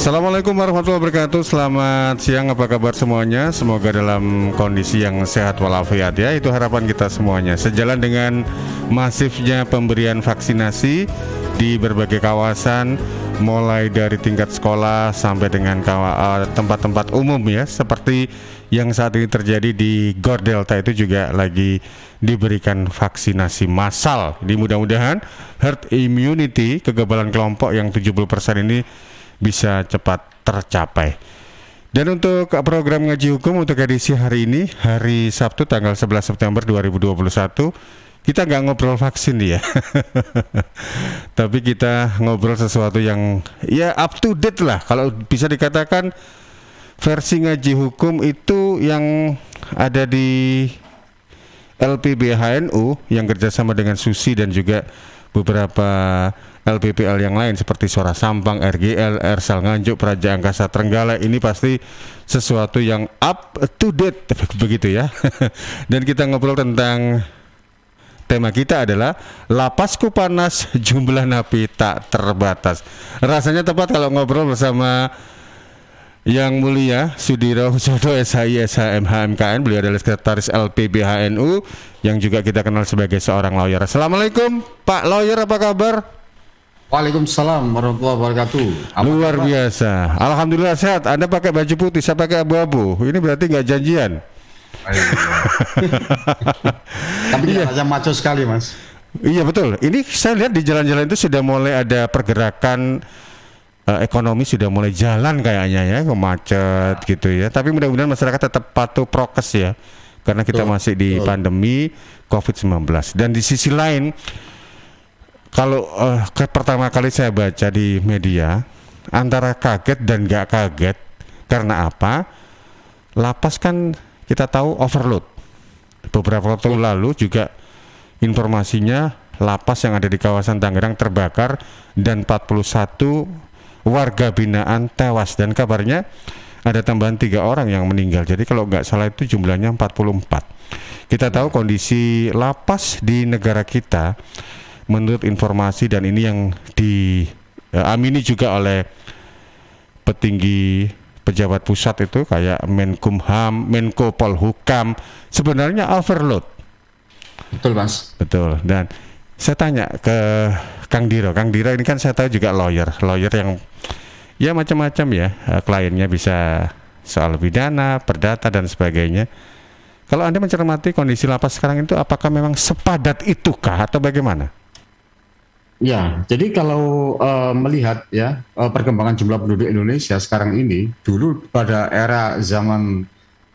Assalamualaikum warahmatullahi wabarakatuh. Selamat siang, apa kabar semuanya? Semoga dalam kondisi yang sehat walafiat ya. Itu harapan kita semuanya. Sejalan dengan masifnya pemberian vaksinasi di berbagai kawasan, mulai dari tingkat sekolah sampai dengan tempat-tempat umum ya, seperti yang saat ini terjadi di Gor Delta, itu juga lagi diberikan vaksinasi massal. Mudah-mudahan herd immunity, kekebalan kelompok yang 70% ini bisa cepat tercapai. Dan untuk program ngaji hukum untuk edisi hari ini, hari Sabtu tanggal 11 September 2021, kita nggak ngobrol vaksin ya. Tapi kita ngobrol sesuatu yang ya up to date lah. Kalau bisa dikatakan versi ngaji hukum itu yang ada di LPB HNU yang kerjasama dengan Susi dan juga beberapa LPPL yang lain seperti Suara Sampang, RGL, Ersal Nganjuk, Praja Angkasa Trenggalek. Ini pasti sesuatu yang up to date begitu ya. Dan kita ngobrol tentang, tema kita adalah lapasku panas, jumlah napi tak terbatas. Rasanya tepat kalau ngobrol bersama Yang Mulia Sudiro Husodo SHI SHM HMKN. Beliau adalah sekretaris LPB HNU yang juga kita kenal sebagai seorang lawyer. Assalamualaikum Pak Lawyer, apa kabar? Waalaikumsalam warahmatullahi wabarakatuh. Luar biasa. Alhamdulillah sehat. Anda pakai baju putih, saya pakai abu-abu. Ini berarti nggak janjian. Tapi aja maco sekali, Mas. Iya betul. Ini saya lihat di jalan-jalan itu sudah mulai ada pergerakan ekonomi, sudah mulai jalan kayaknya ya, macet gitu ya. Tapi mudah-mudahan masyarakat tetap patuh prokes ya, karena kita masih di pandemi COVID-19. Dan di sisi lain, kalau pertama kali saya baca di media, antara kaget dan nggak kaget. Karena apa? Lapas kan kita tahu overload. Beberapa waktu lalu juga informasinya lapas yang ada di kawasan Tangerang terbakar dan 41 warga binaan tewas, dan kabarnya ada tambahan 3 orang yang meninggal. Jadi kalau nggak salah itu jumlahnya 44. Kita tahu kondisi lapas di negara kita, menurut informasi, dan ini yang diamini juga oleh petinggi pejabat pusat itu kayak Menkumham, Menko Polhukam, sebenarnya overload. Betul, Mas. Betul. Dan saya tanya ke Kang Diro. Kang Diro ini kan saya tahu juga lawyer yang ya macam-macam ya, kliennya bisa soal pidana, perdata dan sebagainya. Kalau Anda mencermati kondisi lapas sekarang itu, apakah memang sepadat itukah atau bagaimana? Ya, jadi kalau melihat ya perkembangan jumlah penduduk Indonesia sekarang ini, dulu pada era zaman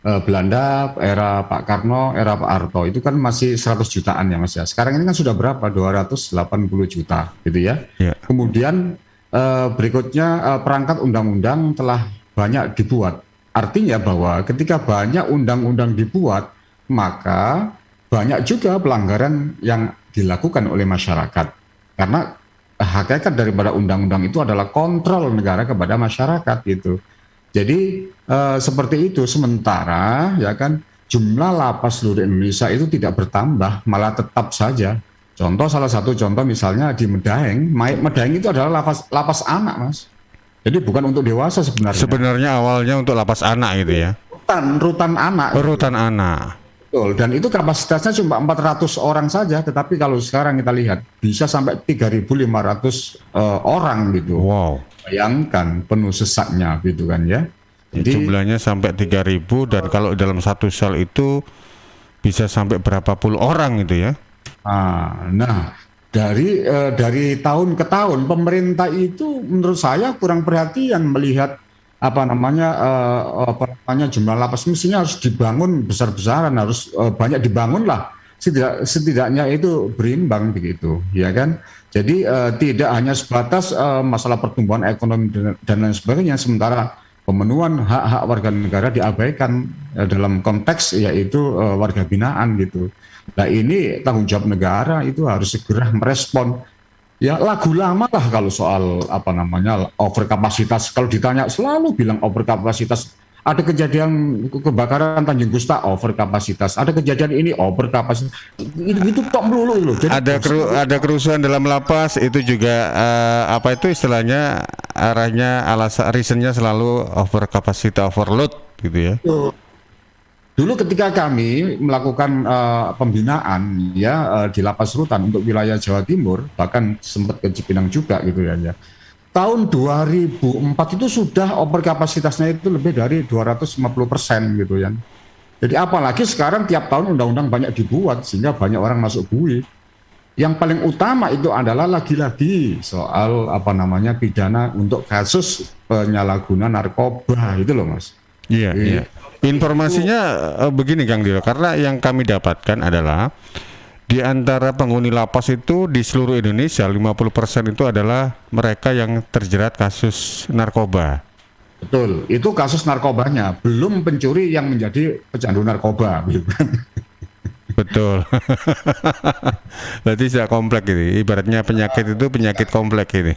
Belanda, era Pak Karno, era Pak Harto, itu kan masih 100 jutaan ya Mas ya. Sekarang ini kan sudah berapa? 280 juta gitu ya. Kemudian berikutnya perangkat undang-undang telah banyak dibuat. Artinya bahwa ketika banyak undang-undang dibuat, maka banyak juga pelanggaran yang dilakukan oleh masyarakat. Karena hakikat daripada undang-undang itu adalah kontrol negara kepada masyarakat gitu. Jadi seperti itu. Sementara ya kan jumlah lapas seluruh Indonesia itu tidak bertambah, malah tetap saja. Salah satu contoh misalnya di Medaeng. Medaeng itu adalah lapas anak, Mas. Jadi bukan untuk dewasa sebenarnya. Sebenarnya awalnya untuk lapas anak gitu ya. Rutan anak. Rutan anak. Betul, dan itu kapasitasnya cuma 400 orang saja, tetapi kalau sekarang kita lihat bisa sampai 3.500 orang gitu. Wow. Bayangkan penuh sesaknya gitu kan ya. Jadi jumlahnya sampai 3.000, dan kalau dalam satu sel itu bisa sampai berapa puluh orang gitu ya. Nah, dari tahun ke tahun pemerintah itu menurut saya kurang perhatian melihat jumlah lapas. Mestinya harus dibangun besar-besaran, harus banyak dibangun lah, setidaknya itu berimbang begitu ya kan. Jadi tidak hanya sebatas masalah pertumbuhan ekonomi dan lain sebagainya, sementara pemenuhan hak-hak warga negara diabaikan dalam konteks yaitu warga binaan gitu. Nah ini tanggung jawab negara, itu harus segera merespon. Ya lagu lama lah kalau soal overkapasitas. Kalau ditanya selalu bilang overkapasitas. Ada kejadian kebakaran Tanjung Gusta over kapasitas, ada kejadian ini over kapasitas, itu tok melulu loh. Jadi Ada kerusuhan dalam lapas itu juga apa itu istilahnya arahnya reasonnya selalu over kapasitas overload gitu ya. dulu ketika kami melakukan pembinaan ya di Lapas Rutan untuk wilayah Jawa Timur, bahkan sempat ke Cipinang juga gitu ya. Tahun 2004 itu sudah over kapasitasnya itu lebih dari 250% gitu ya. Jadi apalagi sekarang tiap tahun undang-undang banyak dibuat sehingga banyak orang masuk bui. Yang paling utama itu adalah lagi-lagi soal apa namanya pidana untuk kasus penyalahguna narkoba itu loh Mas. Iya, iya. Informasinya begini Kang Dilo, karena yang kami dapatkan adalah di antara penghuni lapas itu di seluruh Indonesia 50% itu adalah mereka yang terjerat kasus narkoba. Betul, itu kasus narkobanya, belum pencuri yang menjadi pecandu narkoba, gitu kan. Betul. Berarti sudah kompleks ini. Ibaratnya penyakit itu penyakit kompleks ini.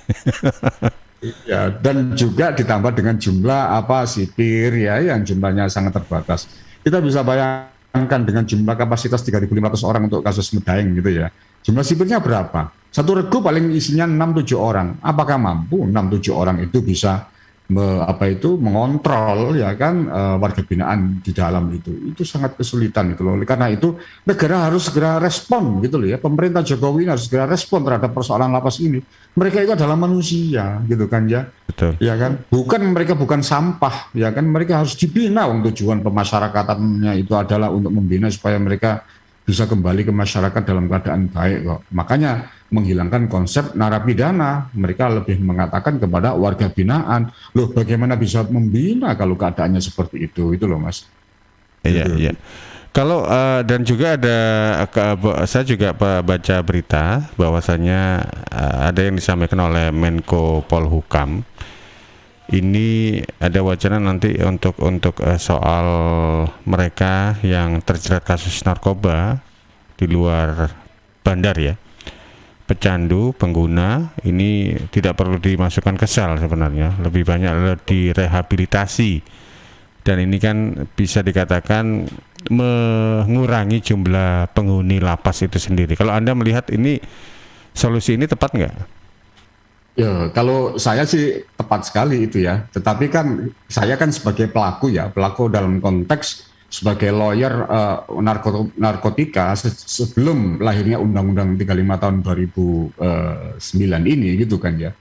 Ya, dan juga ditambah dengan jumlah sipir ya yang jumlahnya sangat terbatas. Kita bisa bayangkan dengan jumlah kapasitas 3.500 orang untuk kasus Medaeng gitu ya. Jumlah sipirnya berapa? Satu regu paling isinya 6-7 orang. Apakah mampu 6-7 orang itu bisa mengontrol ya kan warga binaan di dalam itu sangat kesulitan gitu loh. Karena itu negara harus segera respon gitu loh ya. Pemerintah Jokowi harus segera respon terhadap persoalan lapas ini. Mereka itu adalah manusia gitu kan ya. Betul. Ya kan? Mereka bukan sampah ya kan. Mereka harus dibina. Tujuan pemasyarakatannya itu adalah untuk membina supaya mereka bisa kembali ke masyarakat dalam keadaan baik kok. Makanya menghilangkan konsep narapidana. Mereka lebih mengatakan kepada warga binaan, loh bagaimana bisa membina kalau keadaannya seperti itu loh Mas. Iya, iya. Kalau dan juga ada saya juga baca berita bahwasanya ada yang disampaikan oleh Menko Polhukam. Ini ada wacana nanti untuk soal mereka yang terjerat kasus narkoba di luar bandar ya, pecandu, pengguna, ini tidak perlu dimasukkan ke sel sebenarnya, lebih banyak direhabilitasi. Dan ini kan bisa dikatakan mengurangi jumlah penghuni lapas itu sendiri. Kalau Anda melihat ini solusi ini tepat nggak? Ya, kalau saya sih tepat sekali itu ya. Tetapi kan saya kan sebagai pelaku dalam konteks sebagai lawyer narkotika sebelum lahirnya Undang-Undang 35 tahun 2009 ini gitu kan ya.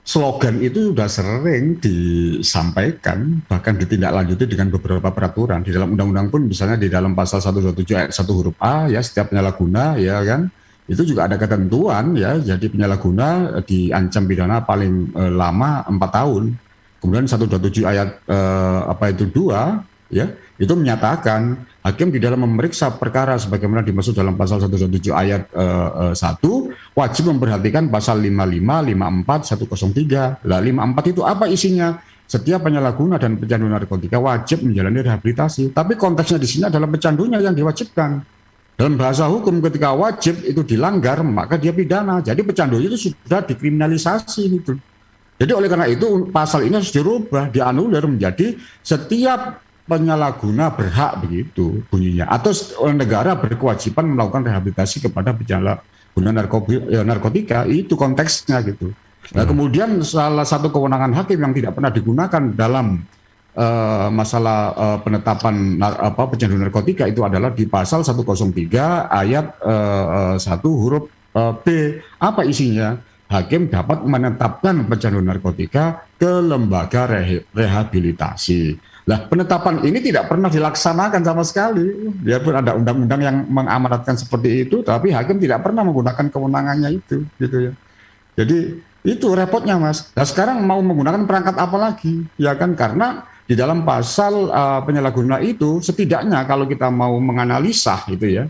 Slogan itu sudah sering disampaikan, bahkan ditindaklanjuti dengan beberapa peraturan. Di dalam undang-undang pun misalnya di dalam pasal 127 ayat 1 huruf A ya, setiap penyalahguna ya kan, itu juga ada ketentuan ya, jadi penyalahguna diancam pidana paling lama 4 tahun. Kemudian 127 ayat 2 ya, itu menyatakan hakim di dalam memeriksa perkara sebagaimana dimaksud dalam pasal 117 ayat 1 wajib memperhatikan pasal 55, 54, 103. Lah 54 itu apa isinya? Setiap penyalahguna dan pecandu narkotika wajib menjalani rehabilitasi. Tapi konteksnya di sini adalah pecandunya yang diwajibkan. Dalam bahasa hukum ketika wajib itu dilanggar maka dia pidana. Jadi pecandu itu sudah dikriminalisasi gitu. Jadi oleh karena itu pasal ini harus dirubah, dianulir menjadi setiap penyalahguna berhak begitu bunyinya. Atau negara berkewajiban melakukan rehabilitasi kepada penyalahguna narkotika, itu konteksnya gitu. Nah kemudian salah satu kewenangan hakim yang tidak pernah digunakan dalam masalah penetapan pecandu narkotika itu adalah di pasal 103 ayat 1 huruf B. Apa isinya? Hakim dapat menetapkan pecandu narkotika ke lembaga rehabilitasi. Lah penetapan ini tidak pernah dilaksanakan sama sekali. Biarpun ada undang-undang yang mengamanatkan seperti itu, tapi hakim tidak pernah menggunakan kewenangannya itu, gitu ya. Jadi itu repotnya Mas. Nah sekarang mau menggunakan perangkat apa lagi? Ya kan karena di dalam pasal penyalahguna itu setidaknya kalau kita mau menganalisa gitu ya,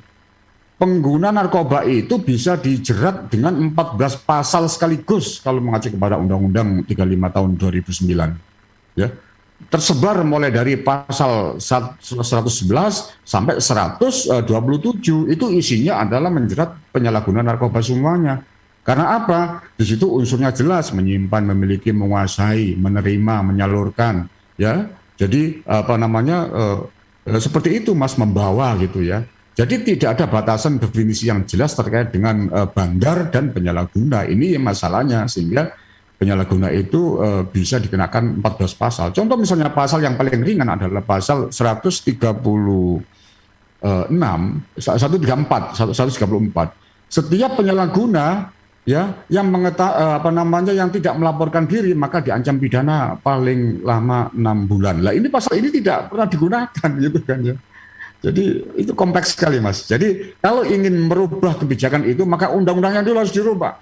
pengguna narkoba itu bisa dijerat dengan 14 pasal sekaligus kalau mengacu kepada Undang-Undang 35 tahun 2009 ya. Tersebar mulai dari pasal 111 sampai 127 itu isinya adalah menjerat penyalahguna narkoba semuanya. Karena apa? Di situ unsurnya jelas menyimpan, memiliki, menguasai, menerima, menyalurkan ya. Jadi apa namanya seperti itu Mas, membawa gitu ya. Jadi tidak ada batasan definisi yang jelas terkait dengan bandar dan penyalahguna. Ini masalahnya, sehingga penyalahguna itu bisa dikenakan 14 pasal. Contoh misalnya pasal yang paling ringan adalah pasal 134. Setiap penyalahguna ya yang yang tidak melaporkan diri maka diancam pidana paling lama 6 bulan. Lah ini pasal ini tidak pernah digunakan gitu kan ya. Jadi itu kompleks sekali Mas. Jadi kalau ingin merubah kebijakan itu maka undang-undangnya dulu harus dirubah.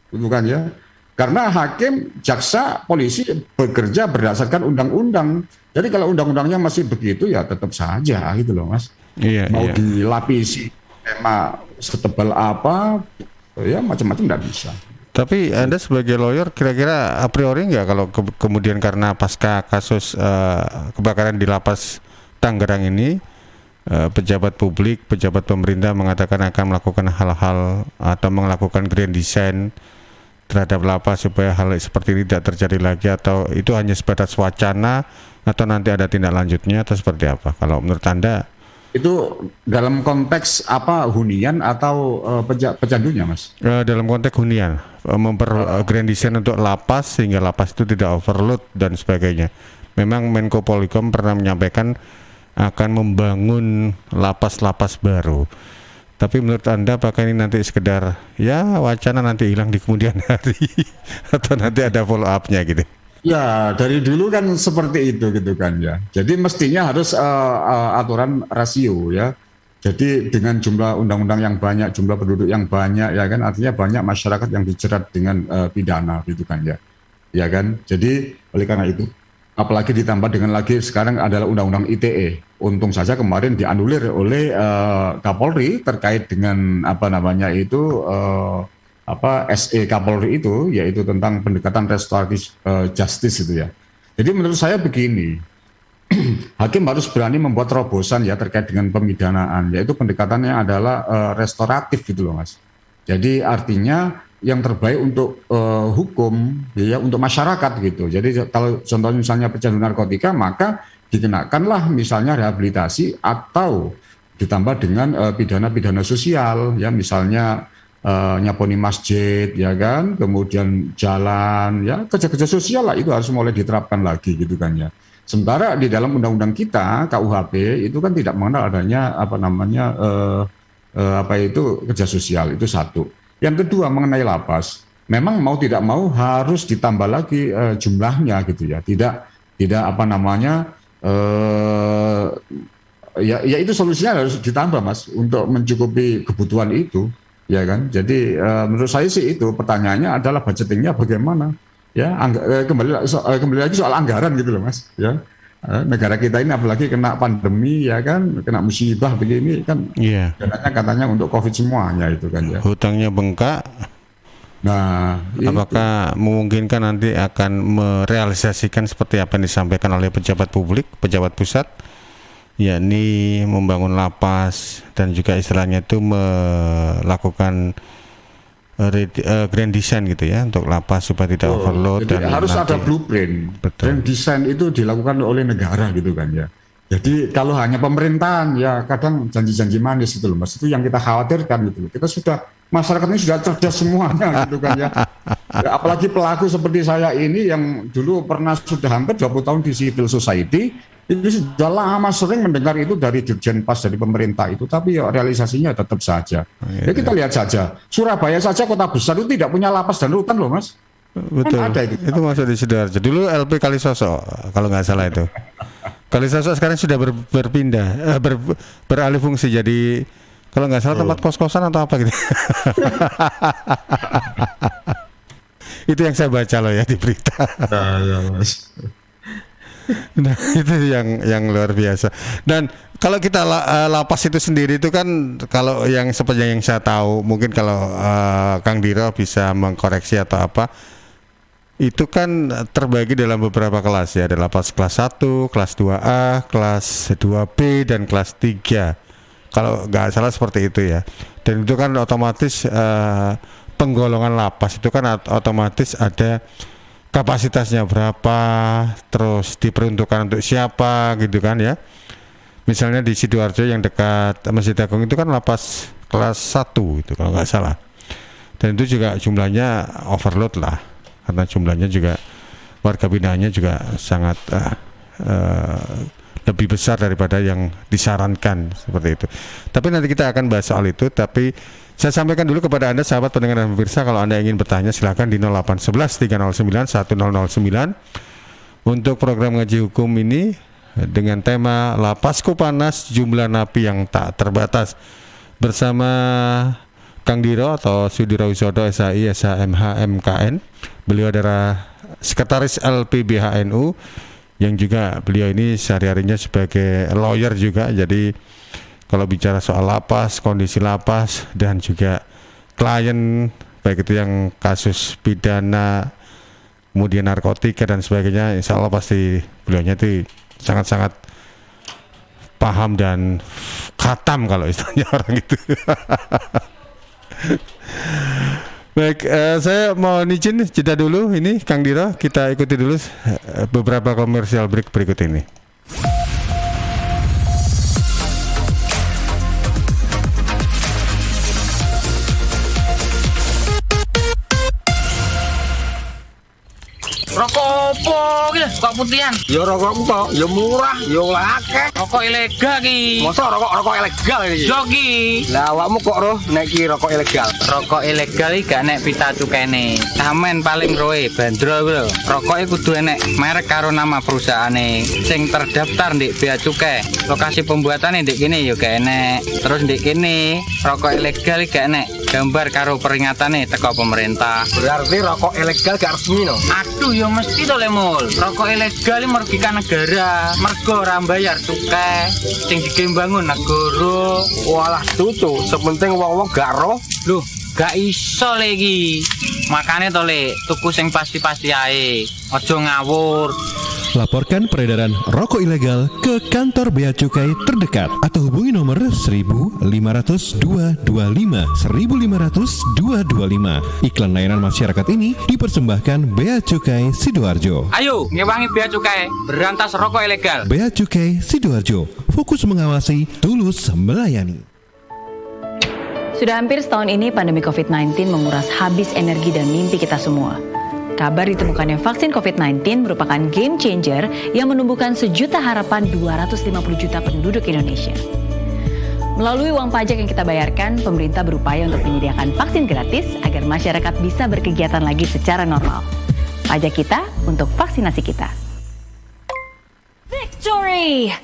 Gitu kan ya. Karena hakim, jaksa, polisi bekerja berdasarkan undang-undang. Jadi kalau undang-undangnya masih begitu ya tetap saja gitu loh Mas. Iya, Mau iya. dilapisi tema setebal apa ya macam-macam tidak bisa. Tapi Anda sebagai lawyer kira-kira a priori nggak kalau kemudian karena pasca kasus kebakaran di lapas Tangerang ini, pejabat publik, pejabat pemerintah mengatakan akan melakukan hal-hal atau melakukan grand design terhadap lapas supaya hal seperti ini tidak terjadi lagi, atau itu hanya sebatas wacana atau nanti ada tindak lanjutnya atau seperti apa? Kalau menurut Anda? Itu dalam konteks apa, hunian atau pecandunya Mas? Dalam konteks hunian, grand design untuk lapas sehingga lapas itu tidak overload dan sebagainya. Memang Menko Polhukam pernah menyampaikan akan membangun lapas-lapas baru. Tapi menurut Anda apakah ini nanti sekedar ya wacana nanti hilang di kemudian hari atau nanti ada follow up-nya gitu? Ya, dari dulu kan seperti itu gitu kan ya. Jadi mestinya harus aturan rasio ya. Jadi dengan jumlah undang-undang yang banyak, jumlah penduduk yang banyak ya kan, artinya banyak masyarakat yang dijerat dengan pidana gitu kan ya. Ya kan. Jadi oleh karena itu, apalagi ditambah dengan lagi sekarang adalah undang-undang ITE. Untung saja kemarin dianulir oleh Kapolri terkait dengan apa namanya itu SE Kapolri itu, yaitu tentang pendekatan restoratif justice itu ya. Jadi menurut saya begini, hakim harus berani membuat terobosan ya terkait dengan pemidanaan, yaitu pendekatannya adalah restoratif gitu loh Mas. Jadi artinya yang terbaik untuk hukum ya untuk masyarakat gitu. Jadi kalau contohnya misalnya pecandu narkotika maka dikenakanlah misalnya rehabilitasi atau ditambah dengan pidana-pidana sosial ya, misalnya nyaponi masjid ya kan, kemudian jalan ya, kerja-kerja sosial lah itu harus mulai diterapkan lagi gitu kan ya. Sementara di dalam undang-undang kita KUHP itu kan tidak mengenal adanya apa namanya kerja sosial, itu satu. Yang kedua mengenai lapas, memang mau tidak mau harus ditambah lagi jumlahnya gitu ya. Tidak apa namanya ya itu solusinya harus ditambah Mas untuk mencukupi kebutuhan itu ya kan. Jadi menurut saya sih itu pertanyaannya adalah budgetingnya bagaimana ya. Kembali lagi soal anggaran gitu loh Mas ya. Negara kita ini apalagi kena pandemi ya kan, kena musibah begini kan, dananya katanya untuk COVID semuanya itu kan ya. Hutangnya bengkak. Nah, apakah memungkinkan nanti akan merealisasikan seperti apa yang disampaikan oleh pejabat publik, pejabat pusat, yakni membangun lapas dan juga istilahnya itu melakukan grand design gitu ya untuk lapas supaya tidak overload. Jadi dan harus nanti, ada blueprint. betul. Grand design itu dilakukan oleh negara gitu kan ya. Jadi kalau hanya pemerintahan ya kadang janji-janji manis itu loh Mas, itu yang kita khawatirkan gitu loh. Kita masyarakat ini sudah cerdas semuanya gitu kan ya. Ya apalagi pelaku seperti saya ini yang dulu pernah sudah hampir 20 tahun di civil society, itu sudah lama sering mendengar itu dari Dirjen Pas dari pemerintah itu, tapi ya realisasinya tetap saja. Ya kita lihat saja, Surabaya saja kota besar itu tidak punya lapas dan rutan loh Mas. Betul. Kan ada itu masuk di Sidoarjo. Dulu LP Kalisoso kalau nggak salah itu. Kalisoso sekarang sudah berpindah, beralih fungsi jadi kalau nggak salah tempat kos-kosan atau apa gitu. Itu yang saya baca loh ya di berita. Ya, Mas. Nah, itu yang luar biasa. Dan kalau kita lapas itu sendiri itu kan, kalau yang sepanjang yang saya tahu, mungkin kalau Kang Diro bisa mengkoreksi atau apa, itu kan terbagi dalam beberapa kelas ya. Ada lapas kelas 1, kelas 2A, kelas 2B, dan kelas 3. Kalau nggak salah seperti itu ya. Dan itu kan otomatis penggolongan lapas itu kan otomatis ada kapasitasnya berapa, terus diperuntukkan untuk siapa gitu kan ya. Misalnya di Sidoarjo yang dekat Masjid Agung itu kan lapas kelas 1 itu kalau nggak salah. Dan itu juga jumlahnya overload lah, karena jumlahnya juga warga binaannya juga sangat lebih besar daripada yang disarankan seperti itu. Tapi nanti kita akan bahas soal itu. Tapi saya sampaikan dulu kepada Anda sahabat pendengar dan pemirsa, kalau Anda ingin bertanya silakan di 0811 309 1009 untuk program ngaji hukum ini dengan tema Lapas Kupanas Jumlah Napi yang Tak Terbatas bersama Kang Diro atau Sudiro Wisodo SAI SHMH MKN. Beliau adalah Sekretaris LPBHNU yang juga beliau ini sehari-harinya sebagai lawyer juga. Jadi kalau bicara soal lapas, kondisi lapas dan juga klien baik itu yang kasus pidana, kemudian narkotika dan sebagainya, insya Allah pasti beliaunya itu sangat-sangat paham dan khatam kalau istilahnya orang itu. Baik, saya mau izin jeda dulu ini Kang Diro, kita ikuti dulu beberapa komersial break berikut ini. Rokok opo ki lho, kok putihan? Ya rokok kok, ya murah, ya akeh. Rokok ilegal ki. Masa rokok ilegal iki? Yo ki. Lah awakmu kok roh nek iki rokok ilegal? Rokok ilegal iki gak nek pita cukene. Amen paling roe bandrol kuwi lho. Rokoke kudu enek merek karo nama perusahaane sing terdaftar ndek bea cukai. Lokasi pembuatane ndek kene yo gak enek. Terus ndek kene rokok ilegal iki gak enek gambar karo peringatane teko pemerintah. Berarti rokok ilegal gak resmi no? Aduh yo mesti to lemul. Rokok ilegal iki merugikan negara. Mergo ora bayar cukai sing digembangun negara. Walah tutu, sepenting wong-wong gak roh. Loh, gak iso lagi. Makane to le, tuku sing pasti-pasti ae. Aja ngawur. Laporkan peredaran rokok ilegal ke kantor bea cukai terdekat atau hubungi nomor 1.500 225 1.500 225. Iklan layanan masyarakat ini dipersembahkan Bea Cukai Sidoarjo. Ayo, ngewangi bea cukai, berantas rokok ilegal. Bea Cukai Sidoarjo, fokus mengawasi, tulus melayani. Sudah hampir setahun ini pandemi COVID-19 menguras habis energi dan mimpi kita semua. Kabar ditemukannya vaksin COVID-19 merupakan game changer yang menumbuhkan sejuta harapan 250 juta penduduk Indonesia. Melalui uang pajak yang kita bayarkan, pemerintah berupaya untuk menyediakan vaksin gratis agar masyarakat bisa berkegiatan lagi secara normal. Pajak kita untuk vaksinasi kita. Victory!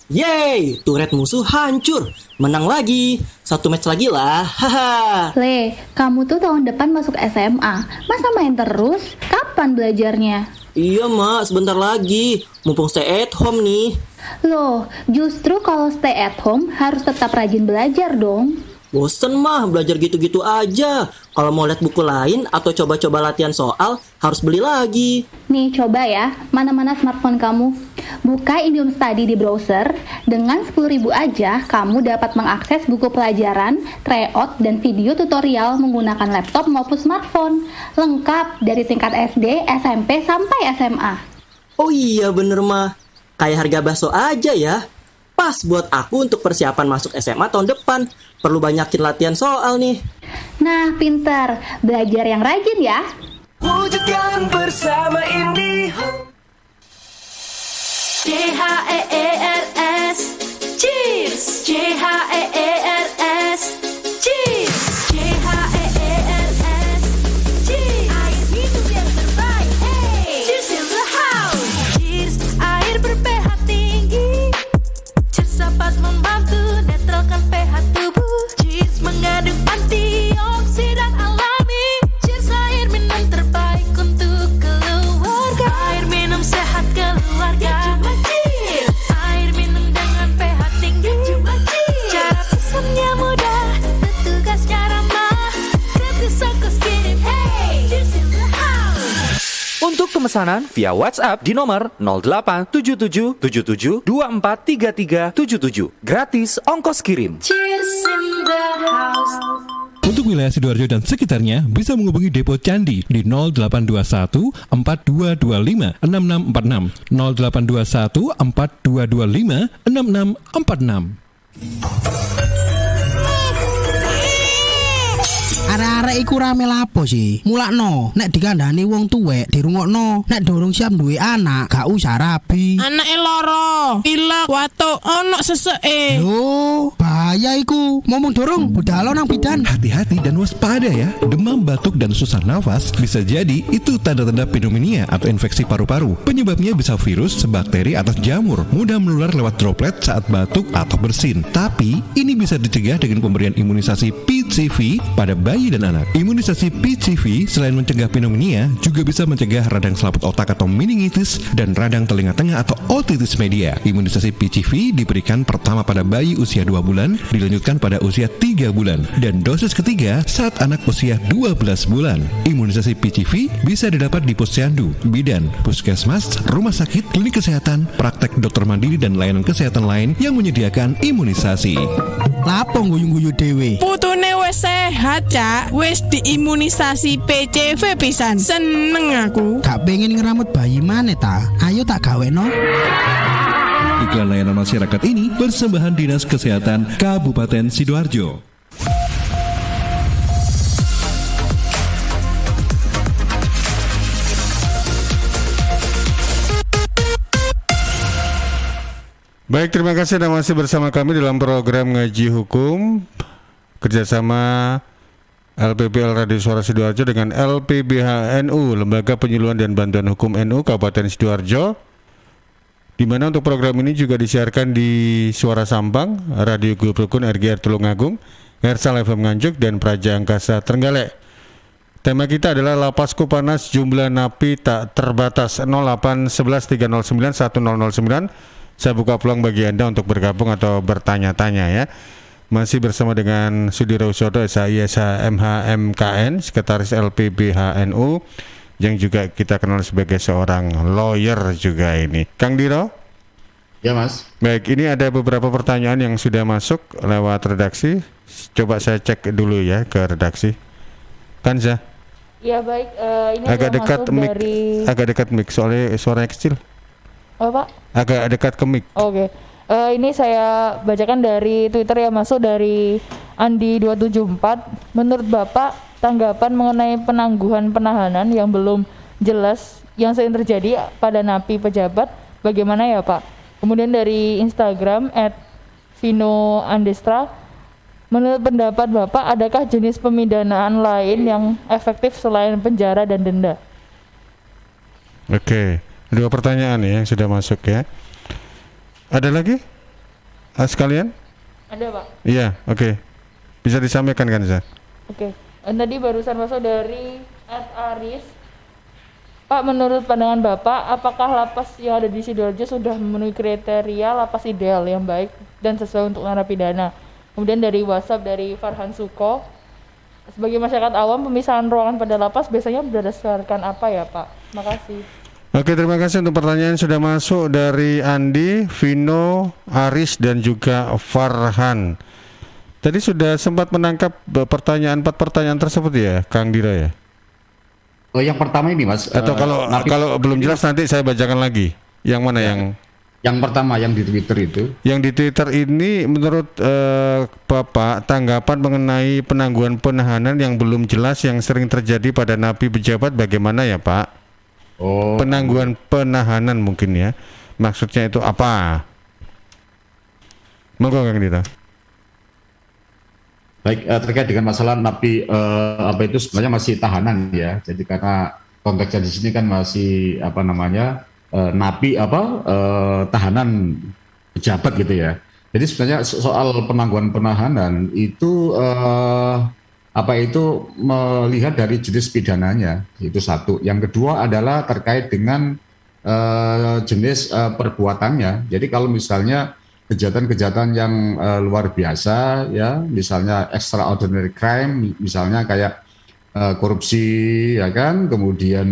Yeay, turret musuh hancur. Menang lagi. 1 match lagi lah. Haha. Le, kamu tuh tahun depan masuk SMA. Masa main terus? Kapan belajarnya? Iya, Mak, sebentar lagi. Mumpung stay at home nih. Loh, justru kalau stay at home harus tetap rajin belajar dong. Bosen mah belajar gitu-gitu aja. Kalau mau lihat buku lain atau coba-coba latihan soal, harus beli lagi. Nih, coba ya, mana-mana smartphone kamu. Buka Indium Study di browser. Dengan 10.000 aja, kamu dapat mengakses buku pelajaran, tryout, dan video tutorial menggunakan laptop maupun smartphone. Lengkap dari tingkat SD, SMP, sampai SMA. Oh iya bener mah. Kayak harga bakso aja ya. Pas buat aku untuk persiapan masuk SMA tahun depan. Perlu banyakin latihan soal nih. Nah, pinter. Belajar yang rajin ya. Wujudkan bersama IndiHome. CHEERS Cheers. CHEERS Cheers. CHEERS Cheers. Air hidup yang terbaik. Hey. Cheers in the house. Cheers, air ber-pH tinggi. Cheers dapat membantu netralkan pH tubuh. Cheers mengandung antioksidan alami. Cheers air minum terbaik untuk keluarga. Air minum sehat keluarga. Cheers. Air minum dengan pH tinggi. Cara pesannya mudah, petugasnya ramah. Gratis ongkos kirim. Hey, cheers in the house. Untuk pemesanan via WhatsApp di nomor 087777243377. Gratis ongkos kirim. Cheers in the house. Untuk wilayah Sidoarjo dan sekitarnya bisa menghubungi Depo Candi di 0821 4225 6646 0821 4225 6646. Arek-arek iku rame lapo sih? Mulakno, nek dikandani wong tuwek dirungokno, nek durung siap duwe anak, gak usah rabi. Anake loro, pilek, watuk, ono seseke. Loh, bahaya iku. Ngomong dorong, budalo nang bidan. Hati-hati dan waspada ya. Demam, batuk, dan susah nafas bisa jadi itu tanda-tanda pneumonia atau infeksi paru-paru. Penyebabnya bisa virus, bakteri, atau jamur. Mudah menular lewat droplet saat batuk atau bersin. Tapi, ini bisa dicegah dengan pemberian imunisasi PCV pada bayi dan anak. Imunisasi PCV selain mencegah pneumonia, juga bisa mencegah radang selaput otak atau meningitis dan radang telinga tengah atau otitis media. Imunisasi PCV diberikan pertama pada bayi usia 2 bulan, dilanjutkan pada usia 3 bulan, dan dosis ketiga saat anak usia 12 bulan. Imunisasi PCV bisa didapat di posyandu, bidan, puskesmas, rumah sakit, klinik kesehatan, praktek dokter mandiri, dan layanan kesehatan lain yang menyediakan imunisasi. Lapo guyu-guyu dewe. Putune wis sehat, Cak. Wis diimunisasi PCV pisan. Seneng aku. Gak pengen ngeramut bayi maneh ta? Ayo tak gaweno. Iklan layanan masyarakat ini persembahan Dinas Kesehatan Kabupaten Sidoarjo. Baik, terima kasih Anda masih bersama kami dalam program Ngaji Hukum kerjasama LPPL Radio Suara Sidoarjo dengan LPBH-NU, Lembaga Penyuluhan dan Bantuan Hukum NU Kabupaten Sidoarjo, di mana untuk program ini juga disiarkan di Suara Sampang, Radio Grup Rukun RGR Tulungagung, Hersal FM Nganjuk, dan Praja Angkasa Trenggalek. Tema kita adalah Lapas Kupanas jumlah napi tak terbatas 08 11 309 1009. Saya buka peluang bagi Anda untuk bergabung atau bertanya-tanya ya. Masih bersama dengan Sudiro Usodo, SISH MHMKN, Sekretaris LPBH-NU, yang juga kita kenal sebagai seorang lawyer juga ini. Kang Diro? Ya Mas. Baik, ini ada beberapa pertanyaan yang sudah masuk lewat redaksi. Coba saya cek dulu ya ke redaksi. Kanza? Ya baik, ini agak dekat mic, dari... agak dekat mic soalnya suaranya kecil. Oh Pak? Agak dekat ke mic. Oke. Ini saya bacakan dari Twitter yang masuk dari Andi274. Menurut Bapak, tanggapan mengenai penangguhan penahanan yang belum jelas yang sering terjadi pada napi pejabat, bagaimana ya Pak? Kemudian dari Instagram @vino_andestra, menurut pendapat Bapak, adakah jenis pemidanaan lain yang efektif selain penjara dan denda? Oke. Dua pertanyaan ya yang sudah masuk ya. Ada lagi? Sekalian? Ada Pak. Iya, oke. Bisa disampaikan kan Zah? Oke. Tadi barusan masuk dari @aris. Pak, menurut pandangan Bapak, apakah lapas yang ada di Sidoarjo sudah memenuhi kriteria lapas ideal yang baik dan sesuai untuk narapidana? Kemudian dari WhatsApp dari Farhan Suko. Sebagai masyarakat awam, pemisahan ruangan pada lapas biasanya berdasarkan apa ya Pak? Makasih. Oke, terima kasih untuk pertanyaan yang sudah masuk dari Andi, Vino, Aris, dan juga Farhan. Tadi sudah sempat menangkap empat pertanyaan tersebut ya, Kang Dira ya? Oh, yang pertama ini Mas. Atau kalau belum jelas nanti saya bacakan lagi. Yang mana ya, yang pertama yang di Twitter itu? Yang di Twitter ini menurut Bapak, tanggapan mengenai penangguhan penahanan yang belum jelas yang sering terjadi pada napi pejabat bagaimana ya Pak? Oh. Penangguhan penahanan mungkin ya. Maksudnya itu apa? Monggo Kang Dira. Baik, terkait dengan masalah napi apa itu sebenarnya masih tahanan ya. Jadi karena konteksnya di sini kan masih napi tahanan pejabat gitu ya. Jadi sebenarnya soal penangguhan penahanan itu melihat dari jenis pidananya, itu satu. Yang kedua adalah terkait dengan jenis perbuatannya. Jadi kalau misalnya kejahatan-kejahatan yang luar biasa ya, misalnya extraordinary crime, misalnya kayak korupsi ya kan, kemudian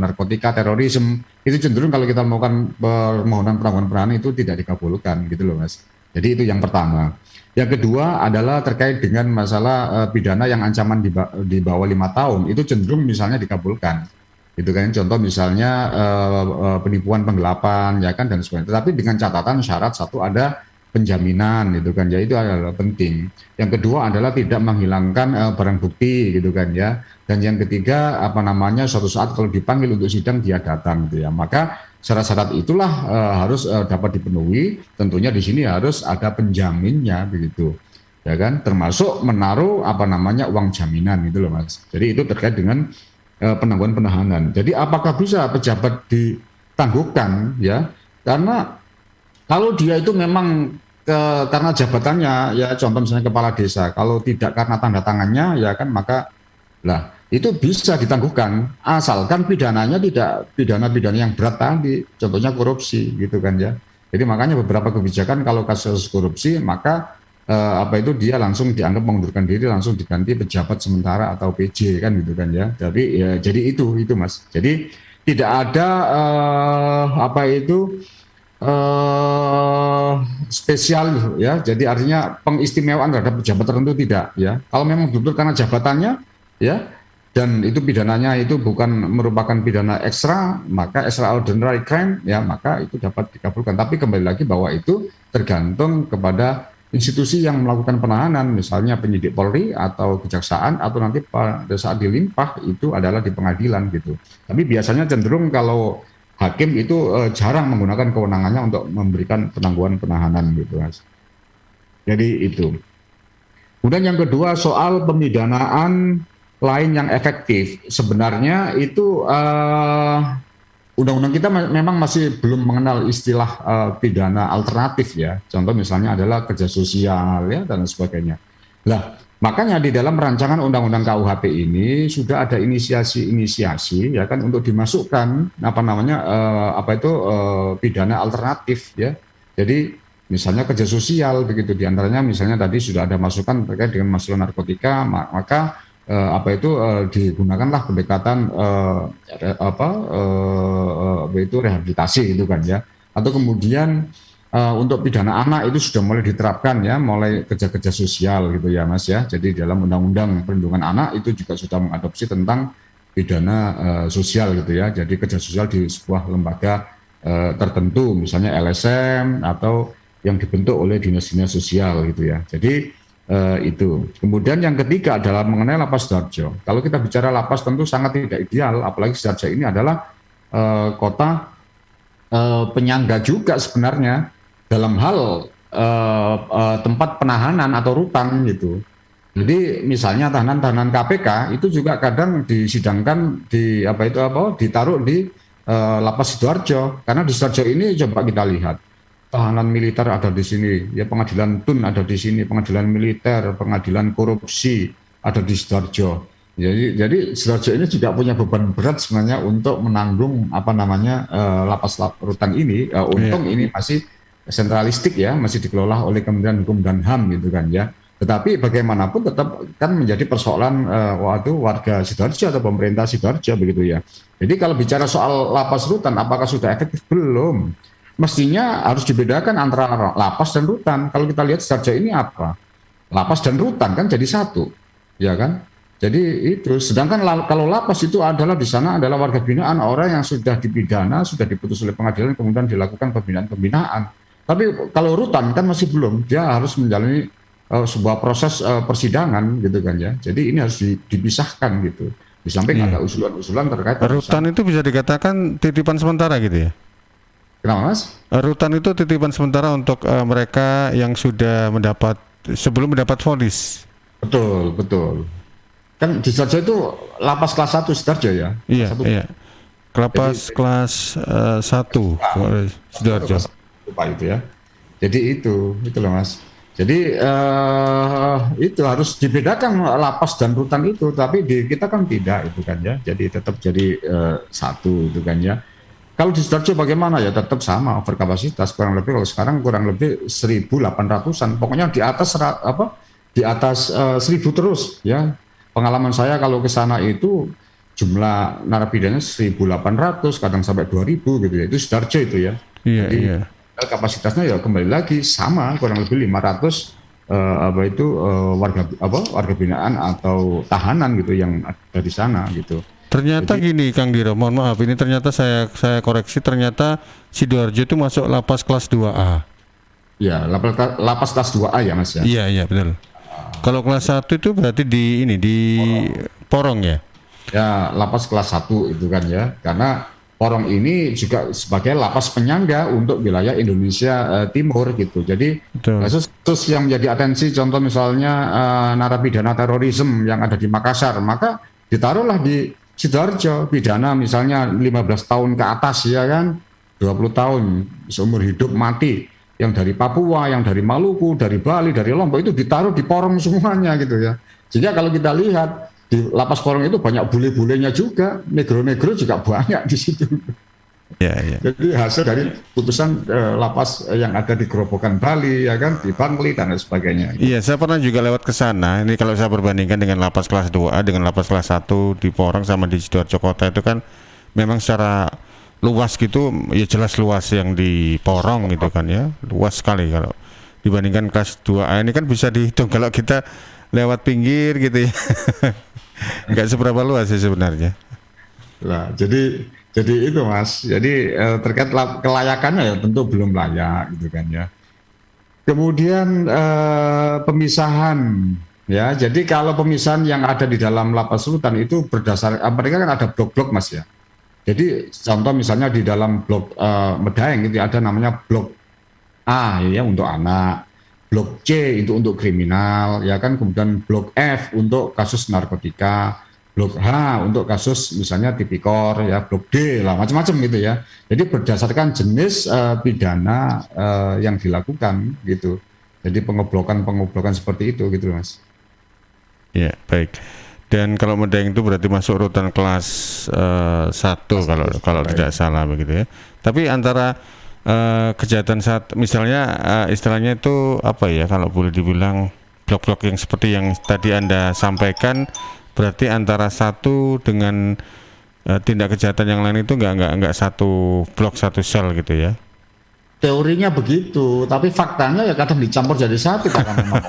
narkotika, terorisme, itu cenderung kalau kita melakukan permohonan penangguhan penahanan itu tidak dikabulkan gitu loh Mas. Jadi itu yang pertama. Yang kedua adalah terkait dengan masalah pidana yang ancaman di bawah 5 tahun, itu cenderung misalnya dikabulkan. Itu kan contoh misalnya penipuan, penggelapan, ya kan, dan sebagainya. Tetapi dengan catatan syarat satu ada penjaminan, gitu kan, ya itu adalah penting. Yang kedua adalah tidak menghilangkan barang bukti, gitu kan ya. Dan yang ketiga suatu saat kalau dipanggil untuk sidang dia datang, gitu ya. Maka syarat-syarat itulah harus dapat dipenuhi. Tentunya di sini harus ada penjaminnya, begitu, ya kan, termasuk menaruh uang jaminan, gitu loh Mas. Jadi itu terkait dengan penangguhan penahanan. Jadi apakah bisa pejabat ditangguhkan, ya? Karena kalau dia itu memang karena jabatannya, ya contoh misalnya kepala desa, kalau tidak karena tanda tangannya, ya kan, maka itu bisa ditangguhkan asalkan pidananya tidak pidana-pidana yang berat tadi, contohnya korupsi, gitu kan ya. Jadi makanya beberapa kebijakan kalau kasus korupsi maka dia langsung dianggap mengundurkan diri, langsung diganti pejabat sementara atau PJ, kan, gitu kan ya. Tapi ya jadi itu Mas. Jadi tidak ada spesial, ya. Jadi artinya pengistimewaan terhadap pejabat tertentu tidak, ya. Kalau memang betul karena jabatannya, ya, dan itu pidananya itu bukan merupakan pidana ekstra, maka extraordinary crime, ya, maka itu dapat dikabulkan. Tapi kembali lagi bahwa itu tergantung kepada institusi yang melakukan penahanan, misalnya penyidik Polri atau kejaksaan, atau nanti pada saat dilimpah itu adalah di pengadilan, gitu. Tapi biasanya cenderung kalau hakim itu jarang menggunakan kewenangannya untuk memberikan penangguhan penahanan, gitu Mas. Jadi itu. Kemudian yang kedua soal pemidanaan lain yang efektif, sebenarnya itu undang-undang kita memang masih belum mengenal istilah pidana alternatif, ya. Contoh misalnya adalah kerja sosial, ya, dan sebagainya. Makanya di dalam rancangan undang-undang KUHP ini sudah ada inisiasi, ya kan, untuk dimasukkan pidana alternatif, ya. Jadi misalnya kerja sosial, begitu, diantaranya misalnya tadi sudah ada masukan terkait dengan masalah narkotika, maka digunakanlah pendekatan rehabilitasi, itu kan ya. Atau kemudian untuk pidana anak itu sudah mulai diterapkan, ya, mulai kerja-kerja sosial, gitu ya Mas, ya. Jadi dalam Undang-Undang Perlindungan Anak itu juga sudah mengadopsi tentang pidana sosial, gitu ya. Jadi kerja sosial di sebuah lembaga tertentu, misalnya LSM atau yang dibentuk oleh dinas-dinas sosial, gitu ya. Jadi itu. Kemudian yang ketiga adalah mengenai lapas Sidoarjo. Kalau kita bicara lapas tentu sangat tidak ideal, apalagi Sidoarjo ini adalah kota penyangga juga sebenarnya dalam hal tempat penahanan atau rutan, gitu. Jadi misalnya tahanan-tahanan KPK itu juga kadang disidangkan ditaruh di lapas Sidoarjo, karena di Sidoarjo ini coba kita lihat. Tahanan militer ada di sini, ya, pengadilan TUN ada di sini, pengadilan militer, pengadilan korupsi ada di Sidoarjo. Jadi Sidoarjo ini juga punya beban berat sebenarnya untuk menanggung lapas rutan ini. Untung ini masih sentralistik, ya, masih dikelola oleh Kementerian Hukum dan HAM, gitu kan ya. Tetapi bagaimanapun tetap kan menjadi persoalan warga Sidoarjo atau pemerintah Sidoarjo, begitu ya. Jadi kalau bicara soal lapas rutan apakah sudah efektif? Belum. Mestinya harus dibedakan antara lapas dan rutan. Kalau kita lihat Sidoarjo ini apa? Lapas dan rutan kan jadi satu, ya kan? Jadi itu. Sedangkan kalau lapas itu adalah di sana adalah warga binaan, orang yang sudah dipidana, sudah diputus oleh pengadilan, kemudian dilakukan pembinaan. Tapi kalau rutan kan masih belum, dia harus menjalani sebuah proses persidangan, gitu kan ya. Jadi ini harus dipisahkan, gitu. Di samping ada usulan-usulan terkait rutan itu bisa dikatakan titipan sementara, gitu ya. Kenapa Mas? Rutan itu titipan sementara untuk mereka yang sudah sebelum mendapat vonis. Betul. Kan di Sidoarjo itu lapas kelas 1 Sidoarjo, ya? Iya. Lapas kelas 1 Sidoarjo. Itu ya. Jadi itu loh Mas. Jadi itu harus dibedakan lapas dan rutan itu, tapi di kita kan tidak, itu kan ya. Jadi tetap jadi satu, itu kan ya. Kalau di Sidoarjo bagaimana, ya tetap sama overkapasitas kurang lebih, kalau sekarang kurang lebih 1.800-an, pokoknya di atas 1.000 terus, ya. Pengalaman saya kalau ke sana itu jumlah narapidanya 1.800, kadang sampai 2.000, gitu ya. Itu Sidoarjo itu, ya. Iya. Kapasitasnya ya kembali lagi sama, kurang lebih 500 warga binaan atau tahanan gitu yang ada di sana gitu. Ternyata gini Kang Diro, mohon maaf ini ternyata saya koreksi, ternyata Sidoarjo itu masuk lapas kelas 2A. Ya, lapas kelas 2A ya Mas ya. Iya betul. Kalau kelas 1 itu berarti di Porong ya. Ya, lapas kelas 1 itu kan ya. Karena Porong ini juga sebagai lapas penyangga untuk wilayah Indonesia Timur gitu. Jadi kasus yang menjadi atensi contoh misalnya narapidana terorisme yang ada di Makassar, maka ditaruhlah di Sidoarjo, pidana misalnya 15 tahun ke atas ya kan, 20 tahun seumur hidup mati, yang dari Papua, yang dari Maluku, dari Bali, dari Lombok itu ditaruh di Porong semuanya gitu ya. Sehingga kalau kita lihat di lapas Porong itu banyak bule-bulenya juga, negro-negro juga banyak di situ. Ya. Jadi hasil dari putusan lapas yang ada di Gerobokan Bali ya kan, di Bangli dan sebagainya. Iya, saya pernah juga lewat ke sana. Ini kalau saya perbandingkan dengan lapas kelas 2A dengan lapas kelas 1 di Porong sama di Sidoarjo Kota itu kan memang secara luas gitu, ya jelas luas yang di Porong gitu kan ya. Luas sekali kalau dibandingkan kelas 2A ini kan bisa dihitung kalau kita lewat pinggir gitu ya. Nggak seberapa luas sih sebenarnya. Nah, jadi itu Mas, jadi terkait kelayakannya ya tentu belum layak gitu kan ya. Kemudian pemisahan ya, jadi kalau pemisahan yang ada di dalam lapas rutan itu berdasar mereka kan ada blok-blok Mas ya. Jadi contoh misalnya di dalam blok Medaeng itu ada namanya blok A ya untuk anak, blok C itu untuk kriminal ya kan, kemudian blok F untuk kasus narkotika, blok H untuk kasus misalnya tipikor ya, blok D lah macam-macam gitu ya. Jadi berdasarkan jenis pidana yang dilakukan gitu. Jadi pengoblokan seperti itu gitu Mas. Ya baik. Dan kalau Medaeng itu berarti masuk rutan kelas 1 kalau tidak salah begitu ya. Tapi antara kejahatan misalnya istilahnya itu apa ya, kalau boleh dibilang blok-blok yang seperti yang tadi Anda sampaikan, berarti antara satu dengan tindak kejahatan yang lain itu nggak satu blok satu sel gitu ya. Teorinya begitu, tapi faktanya ya kadang dicampur jadi satu karena memang.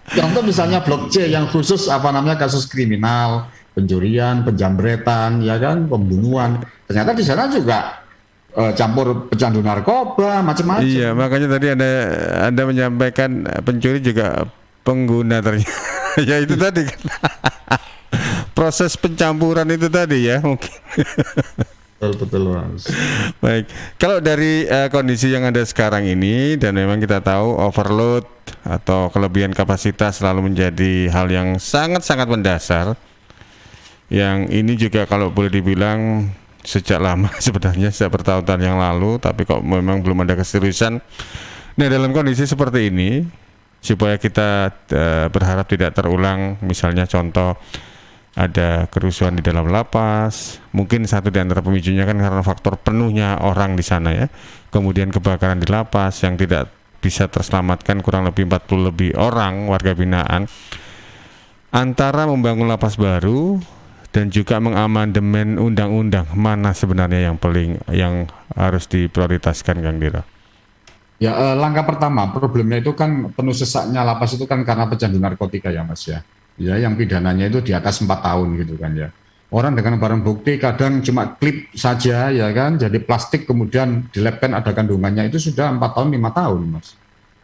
Contoh misalnya blok C yang khusus kasus kriminal, pencurian, penjambretan, ya kan, pembunuhan. Ternyata di sana juga campur pecandu narkoba, macam-macam. Iya, makanya tadi Anda menyampaikan pencuri juga pengguna ternyata. Ya itu tadi kan. Proses pencampuran itu tadi ya mungkin. Betul Mas. Baik, kalau dari kondisi yang ada sekarang ini dan memang kita tahu overload atau kelebihan kapasitas selalu menjadi hal yang sangat-sangat mendasar. Yang ini juga kalau boleh dibilang sejak lama sebenarnya, sejak bertahun-tahun yang lalu, tapi kok memang belum ada keseriusan. Nah, dalam kondisi seperti ini supaya kita berharap tidak terulang, misalnya contoh ada kerusuhan di dalam lapas, mungkin satu di antara pemicunya kan karena faktor penuhnya orang di sana ya, kemudian kebakaran di lapas yang tidak bisa terselamatkan kurang lebih 40 lebih orang warga binaan. Antara membangun lapas baru dan juga mengamandemen undang-undang, mana sebenarnya yang harus diprioritaskan Kang Diro? Ya, langkah pertama problemnya itu kan penuh sesaknya lapas itu kan karena pecandu narkotika ya Mas ya. Ya, yang pidananya itu di atas 4 tahun gitu kan ya. Orang dengan barang bukti kadang cuma klip saja ya kan, jadi plastik kemudian dilepkan ada kandungannya itu sudah 4 tahun 5 tahun Mas.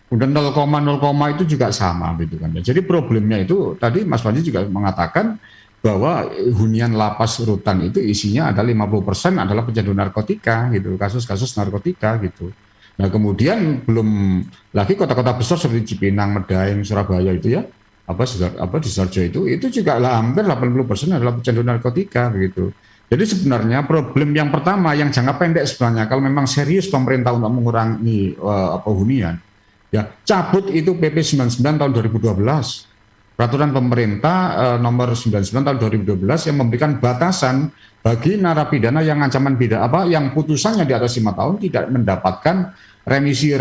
Kemudian 0,0 itu juga sama gitu kan ya. Jadi problemnya itu tadi Mas Panji juga mengatakan bahwa hunian lapas rutan itu isinya ada 50% adalah pecandu narkotika gitu, kasus-kasus narkotika gitu. Nah kemudian belum lagi kota-kota besar seperti Cipinang, Medaeng, Surabaya itu ya, di Sidoarjo itu juga hampir 80% adalah pecandu narkotika begitu. Jadi sebenarnya problem yang pertama yang jangka pendek sebenarnya kalau memang serius pemerintah untuk mengurangi hunian, ya cabut itu PP 99 tahun 2012. Peraturan pemerintah nomor 99 tahun 2012 yang memberikan batasan bagi narapidana yang ancaman yang putusannya di atas 5 tahun tidak mendapatkan remisi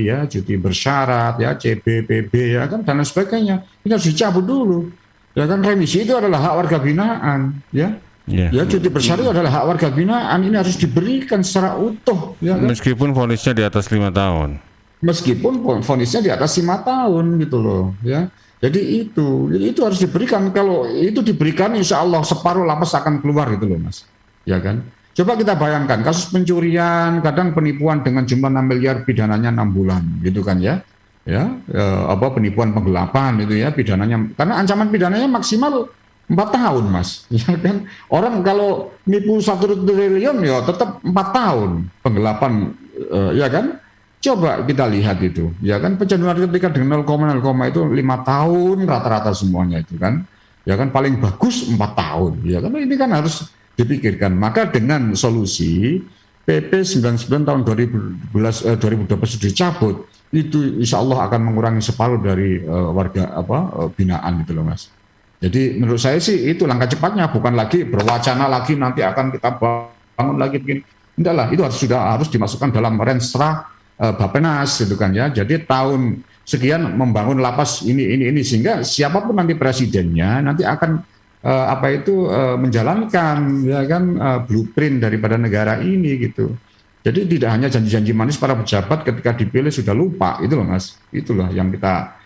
ya, cuti bersyarat ya, CBPB ya kan dan sebagainya. Ini harus dicabut dulu. Ya kan, remisi itu adalah hak warga binaan ya. Ya, cuti bersyarat itu adalah hak warga binaan, ini harus diberikan secara utuh ya kan? Meskipun vonisnya di atas 5 tahun. meskipun vonisnya di atas 5 tahun gitu loh ya. Jadi itu harus diberikan. Kalau itu diberikan, insya Allah separuh lapas akan keluar gitu loh Mas, ya kan. Coba kita bayangkan kasus pencurian, kadang penipuan dengan jumlah 6 miliar pidananya 6 bulan gitu kan ya. Penipuan penggelapan itu ya pidananya, karena ancaman pidananya maksimal 4 tahun Mas, ya kan. Orang kalau nipu 1 triliun ya tetap 4 tahun penggelapan, ya kan. Coba kita lihat itu, ya kan, pencanduan narkotika dengan 0,0 itu 5 tahun rata-rata semuanya itu kan, ya kan, paling bagus 4 tahun, ya kan. Ini kan harus dipikirkan. Maka dengan solusi PP 99 tahun 2012 dicabut, itu insya Allah akan mengurangi separuh dari warga binaan gitu loh Mas. Jadi menurut saya sih itu langkah cepatnya, bukan lagi berwacana lagi nanti akan kita bangun lagi begini. Enggak lah, itu harus dimasukkan dalam renstra Bappenas gitu kan ya. Jadi tahun sekian membangun lapas ini sehingga siapapun nanti presidennya nanti akan menjalankan ya kan blueprint daripada negara ini gitu. Jadi tidak hanya janji-janji manis para pejabat ketika dipilih sudah lupa, itu loh Mas. Itulah yang kita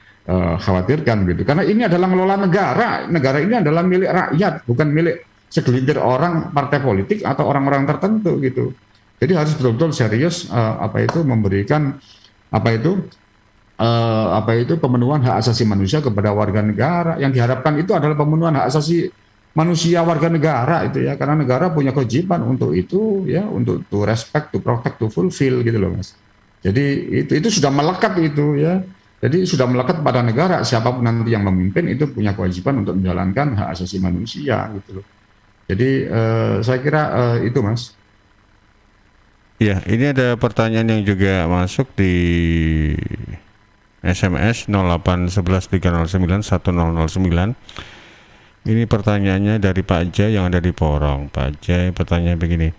khawatirkan gitu. Karena ini adalah ngelola negara. Negara ini adalah milik rakyat, bukan milik segelintir orang, partai politik atau orang-orang tertentu gitu. Jadi harus betul-betul serius memberikan pemenuhan hak asasi manusia kepada warga negara. Yang diharapkan itu adalah pemenuhan hak asasi manusia warga negara itu ya, karena negara punya kewajiban untuk itu ya, untuk to respect, to protect, to fulfill gitu loh Mas. Jadi itu sudah melekat itu ya. Jadi sudah melekat pada negara, siapapun nanti yang memimpin itu punya kewajiban untuk menjalankan hak asasi manusia gitu loh. Jadi saya kira itu Mas. Ya, ini ada pertanyaan yang juga masuk di SMS 08113091009. Ini pertanyaannya dari Pak Jai yang ada di Porong. Pak Jai pertanyaan begini.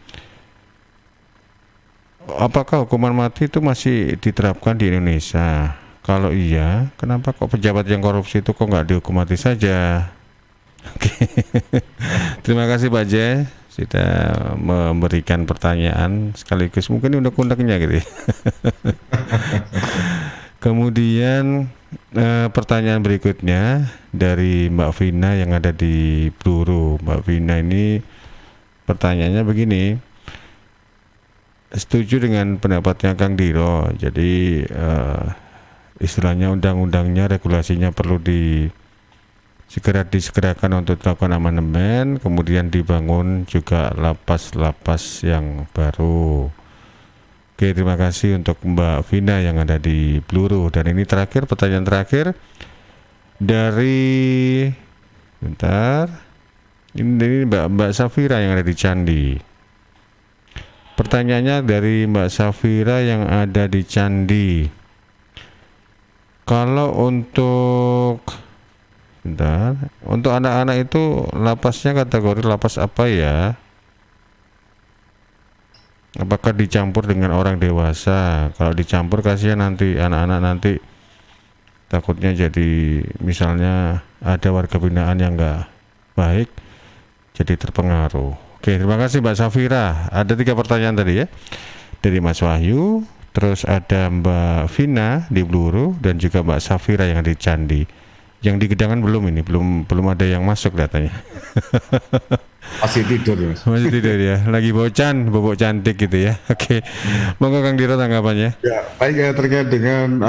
Apakah hukuman mati itu masih diterapkan di Indonesia? Kalau iya, kenapa kok pejabat yang korupsi itu kok nggak dihukum mati saja? Oke. Terima kasih Pak Jai sudah memberikan pertanyaan sekaligus mungkin undang-undangnya gitu ya. Kemudian pertanyaan berikutnya dari Mbak Vina yang ada di Peluru. Mbak Vina ini pertanyaannya begini, setuju dengan pendapatnya Kang Diro, jadi istilahnya undang-undangnya, regulasinya perlu disegerakan untuk dilakukan amandemen, kemudian dibangun juga lapas-lapas yang baru. Oke, terima kasih untuk Mbak Vina yang ada di Peluru. Dan ini terakhir, pertanyaan terakhir dari ini Mbak Safira yang ada di Candi. Pertanyaannya dari Mbak Safira yang ada di Candi, kalau untuk anak-anak itu lapasnya kategori lapas apa ya? Apakah dicampur dengan orang dewasa? Kalau dicampur kasihan nanti anak-anak, nanti takutnya jadi misalnya ada warga binaan yang enggak baik jadi terpengaruh. Oke, terima kasih Mbak Safira. Ada 3 pertanyaan tadi ya, dari Mas Wahyu, terus ada Mbak Vina di Peluru, dan juga Mbak Safira yang di Candi. Yang di Gedangan belum belum ada yang masuk datanya. Masih tidur Mas. Masih tidur ya, lagi bobok cantik gitu ya. Oke. Monggo Kang Diro tanggapannya. Ya, baik ya, terkait dengan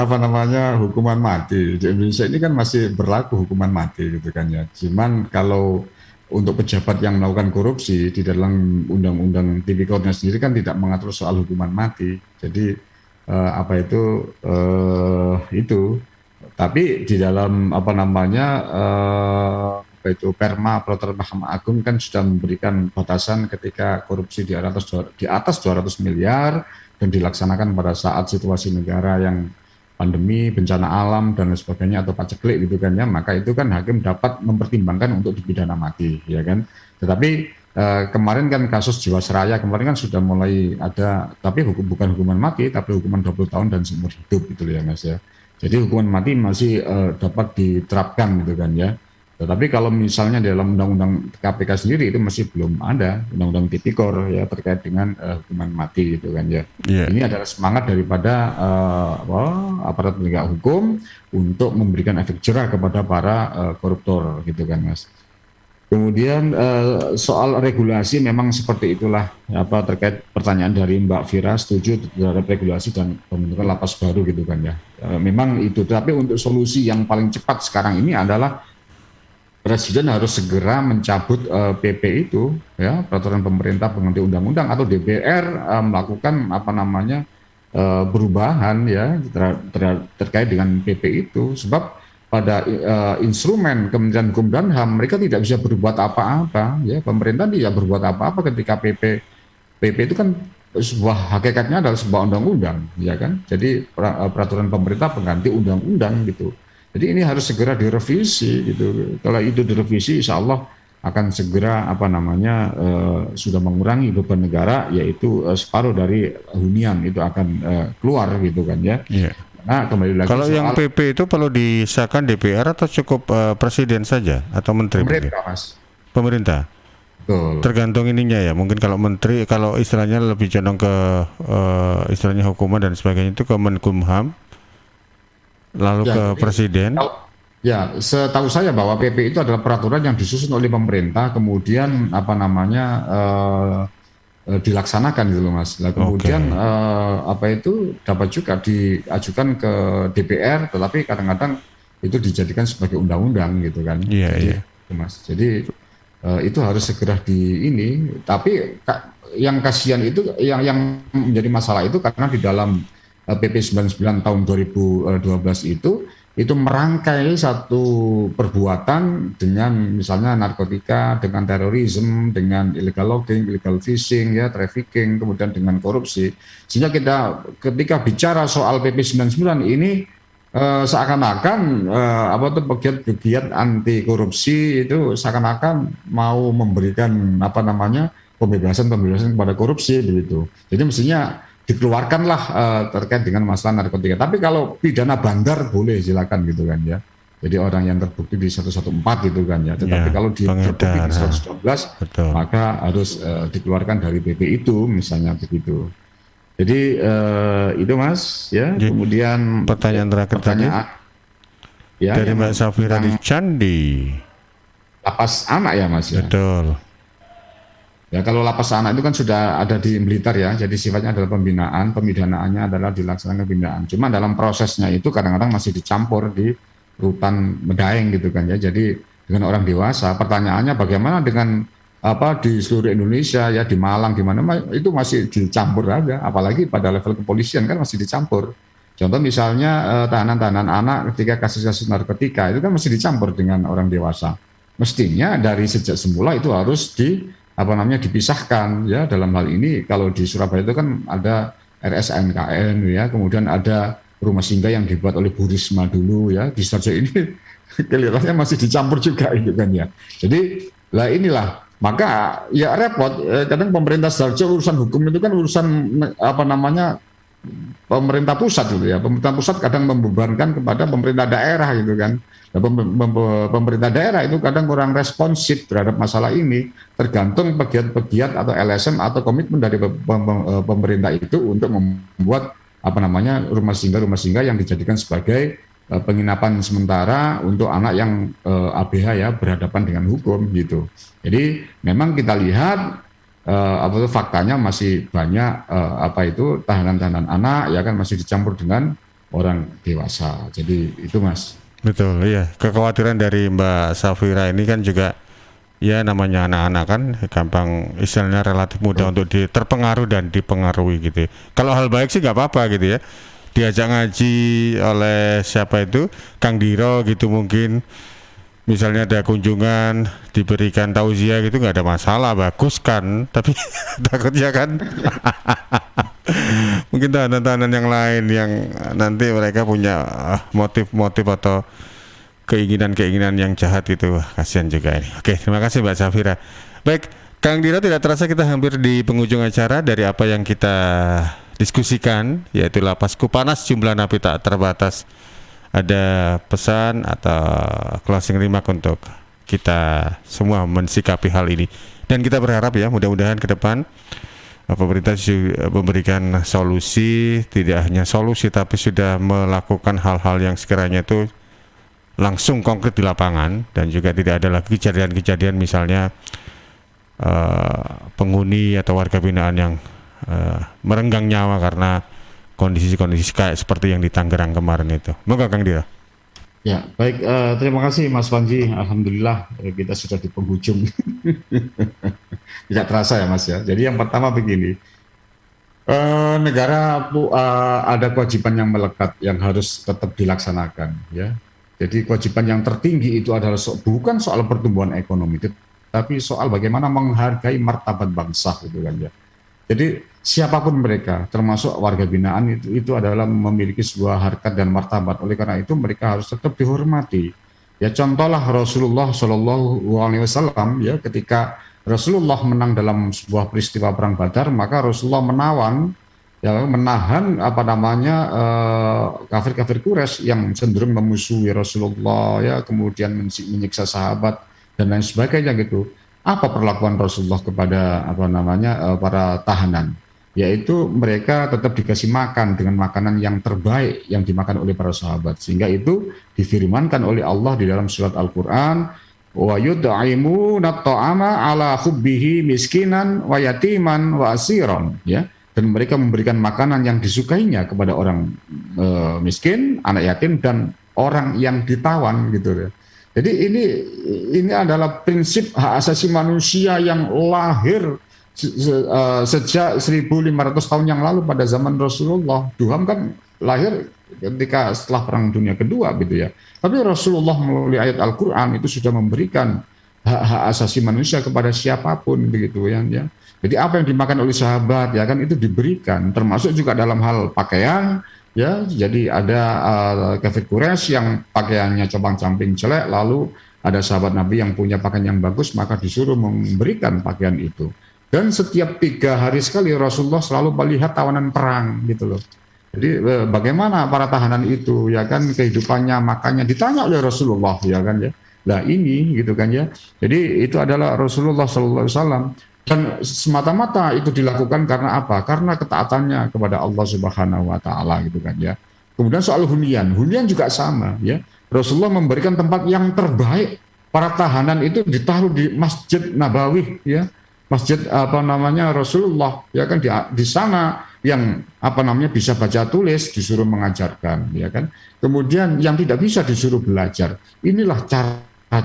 hukuman mati. Di Indonesia ini kan masih berlaku hukuman mati gitu kan ya. Cuman kalau untuk pejabat yang melakukan korupsi di dalam undang-undang tipikornya sendiri kan tidak mengatur soal hukuman mati. Jadi itu. Tapi di dalam Perma Peraturan Mahkamah Agung kan sudah memberikan batasan ketika korupsi di atas 200 miliar dan dilaksanakan pada saat situasi negara yang pandemi, bencana alam dan lain sebagainya, atau paceklik gitu kan ya, maka itu kan hakim dapat mempertimbangkan untuk dipidana mati ya kan. Tetapi kemarin kan kasus Jiwasraya kemarin kan sudah mulai ada, tapi bukan hukuman mati tapi hukuman 20 tahun dan seumur hidup gitu ya Mas ya. Jadi hukuman mati masih dapat diterapkan gitu kan ya. Tetapi kalau misalnya dalam undang-undang KPK sendiri itu masih belum ada undang-undang tipikor ya terkait dengan hukuman mati gitu kan ya. Iya. Ini adalah semangat daripada aparat penegak hukum untuk memberikan efek jerah kepada para koruptor gitu kan Mas. Kemudian soal regulasi memang seperti itulah terkait pertanyaan dari Mbak Vira, setuju terhadap regulasi dan pembentukan lapas baru gitu kan ya. Memang itu, tapi untuk solusi yang paling cepat sekarang ini adalah Presiden harus segera mencabut PP itu, ya, peraturan pemerintah pengganti undang-undang, atau DPR melakukan perubahan ya terkait dengan PP itu, sebab pada instrumen Kementerian Hukum dan HAM mereka tidak bisa berbuat apa-apa, ya, pemerintah tidak berbuat apa-apa ketika PP itu kan sebuah hakikatnya adalah sebuah undang-undang, ya kan, jadi peraturan pemerintah pengganti undang-undang gitu. Jadi ini harus segera direvisi gitu. Kalau itu direvisi, insya Allah akan segera sudah mengurangi beban negara, yaitu separuh dari hunian itu akan keluar gitu kan ya. Iya. Nah kembali lagi kalau yang PP itu perlu disahkan DPR atau cukup presiden saja atau menteri? Pemerintah Mas. Pemerintah. Betul. Tergantung ininya ya. Mungkin kalau menteri, kalau istilahnya lebih condong ke istilahnya hukuman dan sebagainya itu ke Menkumham. Lalu ya, ke presiden. Ya, setahu saya bahwa PP itu adalah peraturan yang disusun oleh pemerintah, kemudian dilaksanakan gitu loh Mas. Nah, kemudian dapat juga diajukan ke DPR, tetapi kadang-kadang itu dijadikan sebagai undang-undang gitu kan. Iya, iya. Mas. Jadi itu harus segera ini. Tapi yang kasihan itu, yang menjadi masalah itu karena di dalam PP 99 tahun 2012 itu merangkai satu perbuatan dengan misalnya narkotika, dengan terorisme, dengan illegal logging, illegal fishing, ya, trafficking, kemudian dengan korupsi. Sehingga kita ketika bicara soal PP 99 ini seakan-akan pegiat anti korupsi itu seakan-akan mau memberikan pembebasan kepada korupsi begitu. Jadi mestinya dikeluarkanlah terkait dengan masalah narkotika. Tapi kalau pidana bandar boleh, silakan gitu kan ya. Jadi orang yang terbukti di 114 gitu kan ya. Tetapi kalau terbukti di 112 maka harus dikeluarkan dari PP itu misalnya begitu. Jadi itu Mas ya. Kemudian pertanyaan terakhir tadi dari Mbak Safira di Candi. Lapas anak ya Mas ya. Betul. Ya, kalau lapas anak itu kan sudah ada di Blitar ya, jadi sifatnya adalah pembinaan, pemidanaannya adalah dilaksanakan pembinaan. Cuma dalam prosesnya itu kadang-kadang masih dicampur di rutan Medaeng gitu kan ya. Jadi dengan orang dewasa, pertanyaannya bagaimana dengan di seluruh Indonesia ya, di Malang, di mana itu masih dicampur aja, apalagi pada level kepolisian kan masih dicampur. Contoh misalnya tahanan-tahanan anak ketika kasus-kasus narkotika itu kan masih dicampur dengan orang dewasa. Mestinya dari sejak semula itu harus dipisahkan ya. Dalam hal ini kalau di Surabaya itu kan ada RSNKN ya, kemudian ada rumah singgah yang dibuat oleh Bu Risma dulu ya. Di Sidoarjo ini kelihatannya masih dicampur juga itu kan ya. Jadi inilah, maka ya repot. Kadang pemerintah Sidoarjo urusan hukum itu kan urusan pemerintah pusat gitu ya. Pemerintah pusat kadang membebankan kepada pemerintah daerah gitu kan. Pemerintah daerah itu kadang kurang responsif terhadap masalah ini, tergantung pegiat-pegiat atau LSM atau komitmen dari pemerintah itu untuk membuat rumah singgah yang dijadikan sebagai penginapan sementara untuk anak yang ABH ya, berhadapan dengan hukum gitu. Jadi memang kita lihat faktanya masih banyak tahanan-tahanan anak ya kan masih dicampur dengan orang dewasa. Jadi itu Mas. Betul, iya. Kekhawatiran dari Mbak Safira ini kan juga ya namanya anak-anak kan gampang istilahnya relatif mudah untuk terpengaruh dan dipengaruhi gitu. Kalau hal baik sih nggak apa-apa gitu ya. Diajak ngaji oleh siapa itu, Kang Diro gitu mungkin. Misalnya ada kunjungan, diberikan tausiah gitu nggak ada masalah, bagus kan. Tapi takutnya kan mungkin tahanan-tahanan yang lain yang nanti mereka punya motif-motif atau keinginan-keinginan yang jahat itu, kasihan juga ini. Oke, terima kasih Mbak Safira. Baik, Kang Diro, tidak terasa kita hampir di penghujung acara. Dari apa yang kita diskusikan, yaitu lapas Kupanas, jumlah napi tak terbatas. Ada pesan atau closing remark untuk kita semua mensikapi hal ini. Dan kita berharap ya mudah-mudahan ke depan pemerintah juga memberikan solusi, tidak hanya solusi tapi sudah melakukan hal-hal yang sekiranya itu langsung konkret di lapangan, dan juga tidak ada lagi kejadian-kejadian misalnya penghuni atau warga binaan yang merenggang nyawa karena kondisi-kondisi kayak seperti yang di Tangerang kemarin itu. Moga Kang Dira. Ya, baik. Terima kasih Mas Panji. Alhamdulillah kita sudah di penghujung. Tidak terasa ya Mas ya. Jadi yang pertama begini, negara ada kewajiban yang melekat yang harus tetap dilaksanakan. Ya. Jadi kewajiban yang tertinggi itu adalah bukan soal pertumbuhan ekonomi, tapi soal bagaimana menghargai martabat bangsa, gitu kan ya. Jadi siapapun mereka, termasuk warga binaan itu adalah memiliki sebuah harkat dan martabat. Oleh karena itu mereka harus tetap dihormati. Ya contohlah Rasulullah SAW ya, ketika Rasulullah menang dalam sebuah peristiwa perang Badar, maka Rasulullah menahan kafir-kafir Quraisy yang cenderung memusuhi Rasulullah ya, kemudian menyiksa sahabat dan lain sebagainya gitu. Apa perlakuan Rasulullah kepada para tahanan? Yaitu mereka tetap dikasih makan dengan makanan yang terbaik yang dimakan oleh para sahabat, sehingga itu difirmankan oleh Allah di dalam surat Al-Qur'an, wa yud'imuna at-ta'ama ala hubbihi miskinan wa yatiman wa asiran, ya. Dan mereka memberikan makanan yang disukainya kepada orang miskin, anak yatim, dan orang yang ditawan gitu ya. Jadi ini adalah prinsip hak asasi manusia yang lahir sejak 1.500 tahun yang lalu pada zaman Rasulullah. Duham kan lahir ketika setelah Perang Dunia Kedua gitu ya. Tapi Rasulullah melalui ayat Al-Qur'an itu sudah memberikan hak asasi manusia kepada siapapun begitu ya. Jadi apa yang dimakan oleh sahabat ya kan itu diberikan, termasuk juga dalam hal pakaian ya. Jadi ada kafir Quraisy yang pakaiannya compang-camping jelek, lalu ada sahabat Nabi yang punya pakaian yang bagus, maka disuruh memberikan pakaian itu. Dan setiap 3 hari sekali Rasulullah selalu melihat tawanan perang gitu loh. Jadi bagaimana para tahanan itu ya kan kehidupannya, makanya ditanya oleh Rasulullah ya kan ya. Nah ini gitu kan ya. Jadi itu adalah Rasulullah SAW. Dan semata-mata itu dilakukan karena apa? Karena ketaatannya kepada Allah Subhanahu wa taala gitu kan ya. Kemudian soal hunian juga sama ya. Rasulullah memberikan tempat yang terbaik. Para tahanan itu ditaruh di Masjid Nabawi ya. Masjid Rasulullah ya kan di sana yang bisa baca tulis disuruh mengajarkan ya kan. Kemudian yang tidak bisa disuruh belajar. Inilah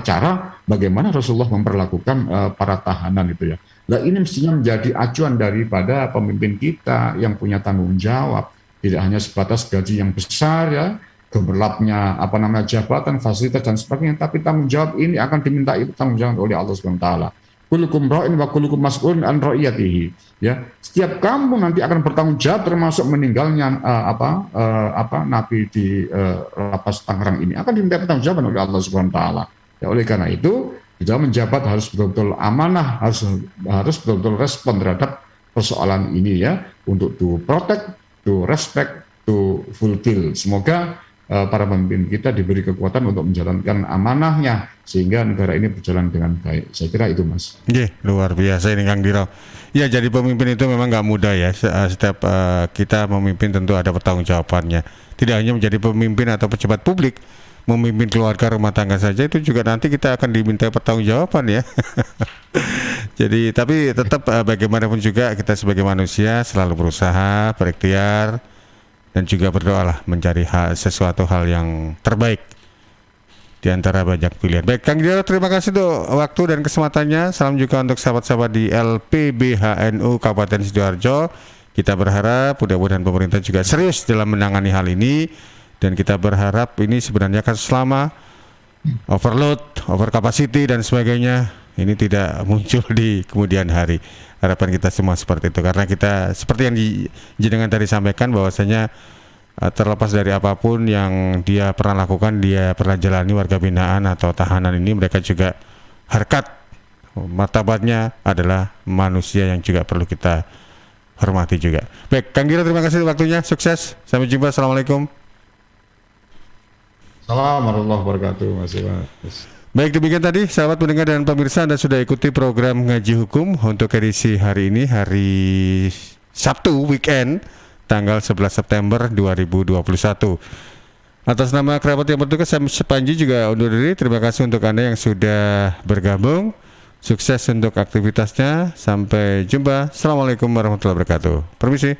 cara bagaimana Rasulullah memperlakukan para tahanan itu ya. Nah ini mestinya menjadi acuan daripada pemimpin kita yang punya tanggung jawab, tidak hanya sebatas gaji yang besar ya, gemerlapnya jabatan, fasilitas dan sebagainya, tapi tanggung jawab ini akan diminta itu tanggung jawab oleh Allah Subhanahu wa taala. Kullukum ra'in wa kullukum mas'ulun an ra'iyatihi ya. Setiap kamu nanti akan bertanggung jawab, termasuk meninggalnya nabi di lapas Tangerang ini akan diminta pertanggungjawaban oleh Allah Subhanahu wa taala. Ya, oleh karena itu di dalam menjabat harus betul-betul amanah, harus betul-betul respon terhadap persoalan ini ya, untuk to protect, to respect, to fulfill. Semoga para pemimpin kita diberi kekuatan untuk menjalankan amanahnya sehingga negara ini berjalan dengan baik. Saya kira itu Mas. Luar biasa ini Kang Diro. Ya jadi pemimpin itu memang nggak mudah ya. Setiap kita memimpin tentu ada pertanggungjawabannya. Tidak hanya menjadi pemimpin atau pejabat publik, memimpin keluarga rumah tangga saja itu juga nanti kita akan diminta pertanggungjawaban ya. Jadi tapi tetap bagaimanapun juga kita sebagai manusia selalu berusaha, berikhtiar dan juga berdoalah mencari sesuatu hal yang terbaik di antara banyak pilihan. Baik Kang Diro, terima kasih untuk waktu dan kesempatannya. Salam juga untuk sahabat-sahabat di LPBHNU Kabupaten Sidoarjo. Kita berharap mudah-mudahan pemerintah juga serius dalam menangani hal ini. Dan kita berharap ini sebenarnya kasus lama, overload, overcapacity dan sebagainya, ini tidak muncul di kemudian hari. Harapan kita semua seperti itu, karena kita seperti yang jenengan tadi sampaikan bahwasanya terlepas dari apapun yang dia pernah lakukan, dia pernah jalani warga binaan atau tahanan ini, mereka juga harkat martabatnya adalah manusia yang juga perlu kita hormati juga. Baik, Kang Diro, terima kasih waktunya, sukses, sampai jumpa, assalamualaikum. Assalamualaikum warahmatullahi wabarakatuh. Baik, demikian tadi sahabat pendengar dan pemirsa, Anda sudah ikuti program Ngaji Hukum untuk edisi hari ini, hari Sabtu weekend tanggal 11 September 2021. Atas nama kerabat yang bertugas, saya Panji juga undur diri. Terima kasih untuk Anda yang sudah bergabung. Sukses untuk aktivitasnya. Sampai jumpa. Assalamualaikum warahmatullahi wabarakatuh. Permisi.